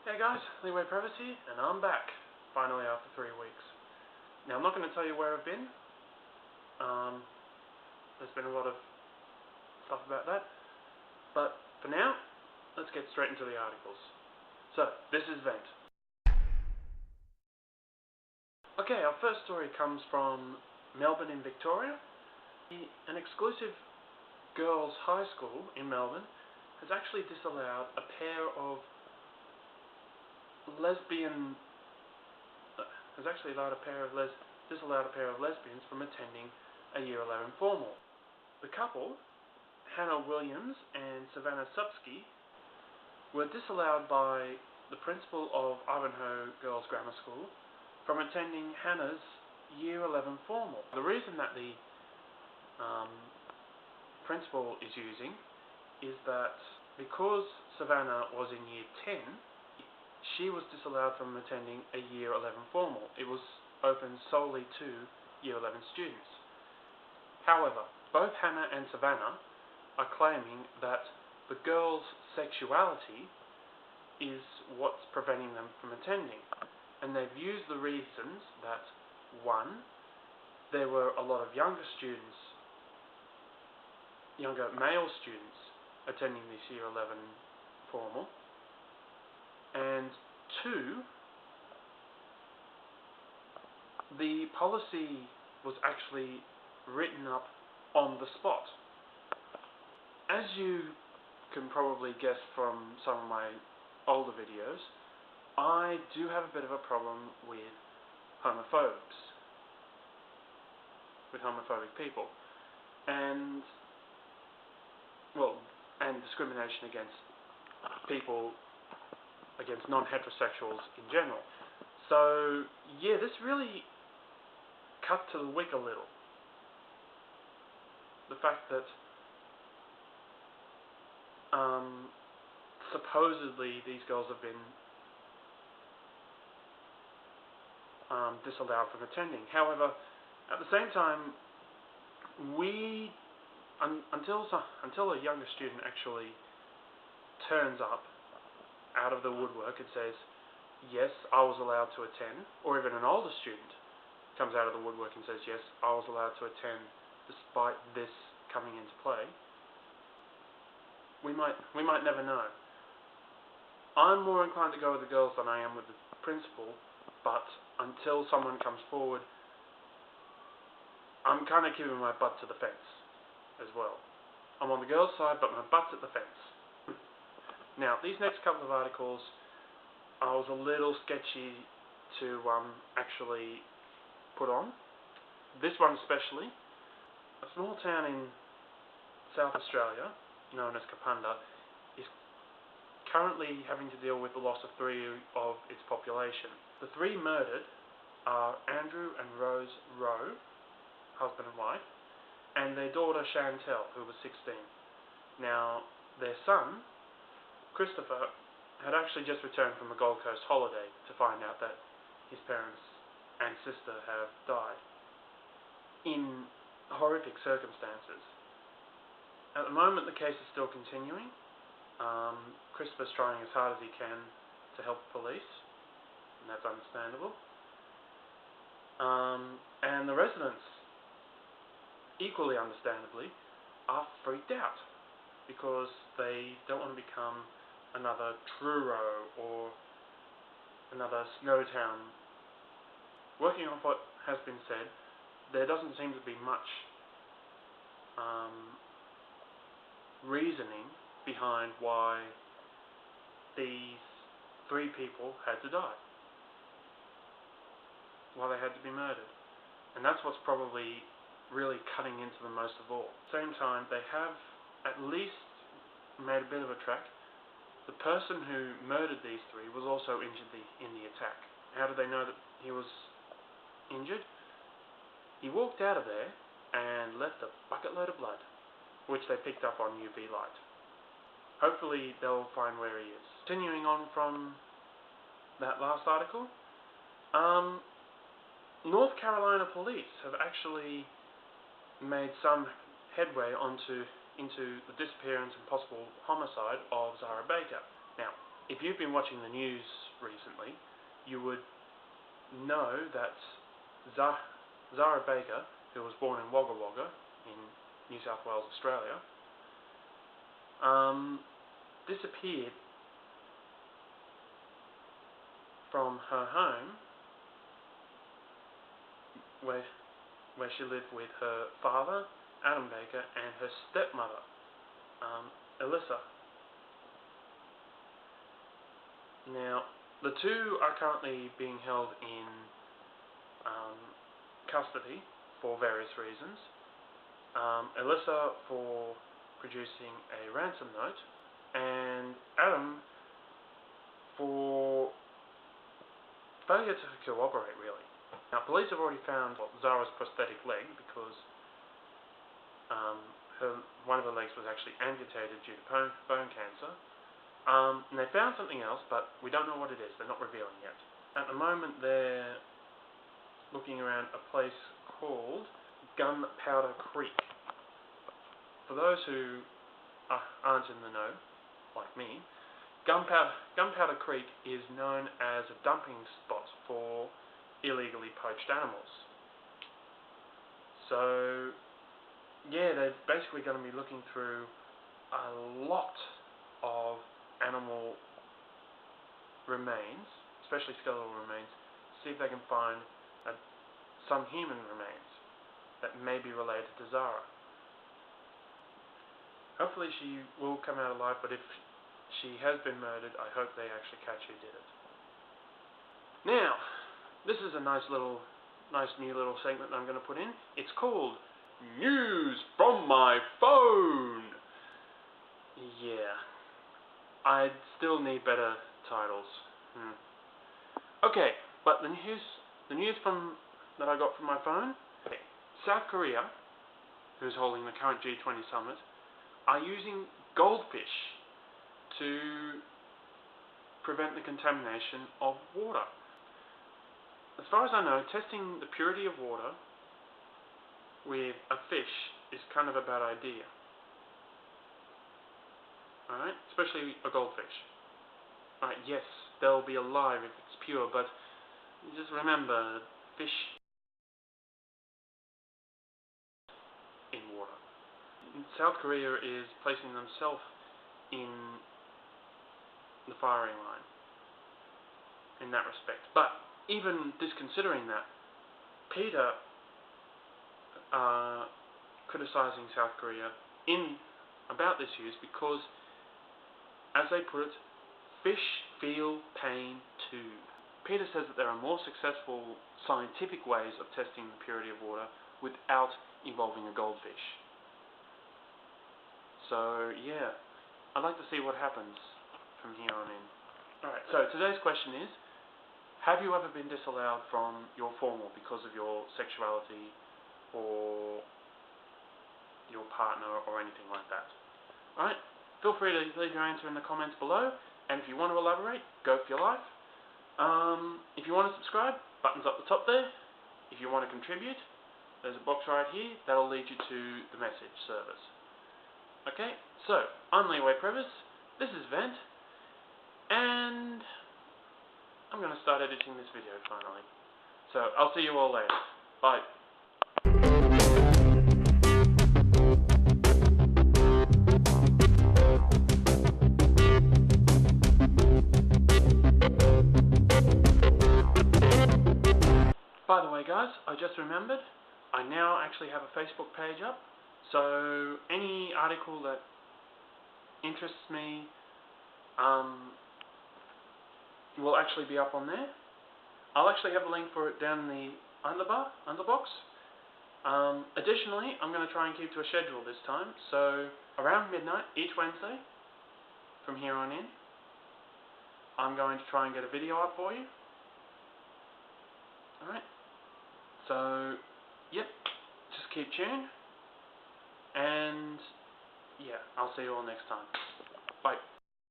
Hey guys, Leeway Previs here, and I'm back, finally after 3 weeks. Now I'm not going to tell you where I've been. There's been a lot of stuff about that. But for now, let's get straight into the articles. So, this is Vent. Okay, our first story comes from Melbourne in Victoria. An exclusive girls' high school in Melbourne has actually disallowed a pair of lesbians from attending a Year 11 formal. The couple, Hannah Williams and Savannah Supsky, were disallowed by the principal of Ivanhoe Girls Grammar School from attending Hannah's Year 11 formal. The reason that the principal is using is that because Savannah was in Year 10, she was disallowed from attending a Year 11 formal. It was open solely to Year 11 students. However, both Hannah and Savannah are claiming that the girls' sexuality is what's preventing them from attending. And they've used the reasons that, one, there were a lot of younger male students attending this Year 11 formal, and two, the policy was actually written up on the spot. As you can probably guess from some of my older videos, I do have a bit of a problem with homophobic people, and discrimination against non-heterosexuals in general. So yeah, this really cut to the wick a little. The fact that supposedly these girls have been disallowed from attending. However, at the same time, until a younger student actually turns up out of the woodwork and says, yes, I was allowed to attend, or even an older student comes out of the woodwork and says, yes, I was allowed to attend despite this coming into play, we might never know. I'm more inclined to go with the girls than I am with the principal, but until someone comes forward, I'm kind of keeping my butt to the fence as well. I'm on the girls' side, but my butt's at the fence. Now, these next couple of articles, I was a little sketchy to actually put on. This one especially. A small town in South Australia, known as Kapunda, is currently having to deal with the loss of 3 of its population. The 3 murdered are Andrew and Rose Rowe, husband and wife, and their daughter Chantel, who was 16. Now, their son, Christopher, had actually just returned from a Gold Coast holiday to find out that his parents and sister have died in horrific circumstances. At the moment, the case is still continuing. Christopher's trying as hard as he can to help police, and that's understandable. And the residents, equally understandably, are freaked out because they don't want to become another Truro or another Snowtown. Working on what has been said, there doesn't seem to be much reasoning behind why these 3 people had to die, why they had to be murdered. And that's what's probably really cutting into them most of all. At the same time, they have at least made a bit of a track. The person who murdered these 3 was also injured in the attack. How did they know that he was injured? He walked out of there and left a bucket load of blood, which they picked up on UV light. Hopefully they'll find where he is. Continuing on from that last article, North Carolina police have actually made some headway into the disappearance and possible homicide of Zahra Baker. Now, if you've been watching the news recently, you would know that Zahra Baker, who was born in Wagga Wagga in New South Wales, Australia, disappeared from her home where she lived with her father, Adam Baker, and her stepmother, Alyssa. Now, the two are currently being held in custody for various reasons. Alyssa for producing a ransom note, and Adam for failure to cooperate, really. Now, police have already found Zahra's prosthetic leg because one of her legs was actually amputated due to bone cancer. And they found something else, but we don't know what it is. They're not revealing yet. At the moment, they're looking around a place called Gunpowder Creek. For those who aren't in the know, like me, Gunpowder Creek is known as a dumping spot for illegally poached animals. So, yeah, they're basically going to be looking through a lot of animal remains, especially skeletal remains, see if they can find some human remains that may be related to Zahra. Hopefully she will come out alive, but if she has been murdered, I hope they actually catch who did it. Now, this is a nice new little segment that I'm going to put in. It's called News from My Phone. Yeah, I still need better titles. Okay, but the news that I got from my phone. Okay. South Korea, who's holding the current G20 summit, are using goldfish to prevent the contamination of water. As far as I know, testing the purity of water with a fish is kind of a bad idea. Alright, especially a goldfish. Alright, yes, they'll be alive if it's pure, but just remember, fish in water. South Korea is placing themselves in the firing line in that respect. But even disconsidering that, PETA criticizing South Korea about this use because, as they put it, fish feel pain too. PETA says that there are more successful scientific ways of testing the purity of water without involving a goldfish. So yeah, I'd like to see what happens from here on in. Alright, so today's question is, have you ever been disallowed from your formal because of your sexuality or your partner or anything like that? Alright, feel free to leave your answer in the comments below, and if you want to elaborate, go for your life. If you want to subscribe, button's up the top there. If you want to contribute, there's a box right here that'll lead you to the message service. Okay, so I'm Leeway Previs, this is Vent, and I'm going to start editing this video finally. So I'll see you all later. Bye. By the way guys, I just remembered, I now actually have a Facebook page up, so any article that interests me will actually be up on there. I'll actually have a link for it down in the underbox. Additionally, I'm going to try and keep to a schedule this time, so around midnight each Wednesday from here on in, I'm going to try and get a video up for you. Alright, so yep, just keep tuned, and yeah, I'll see you all next time. Bye.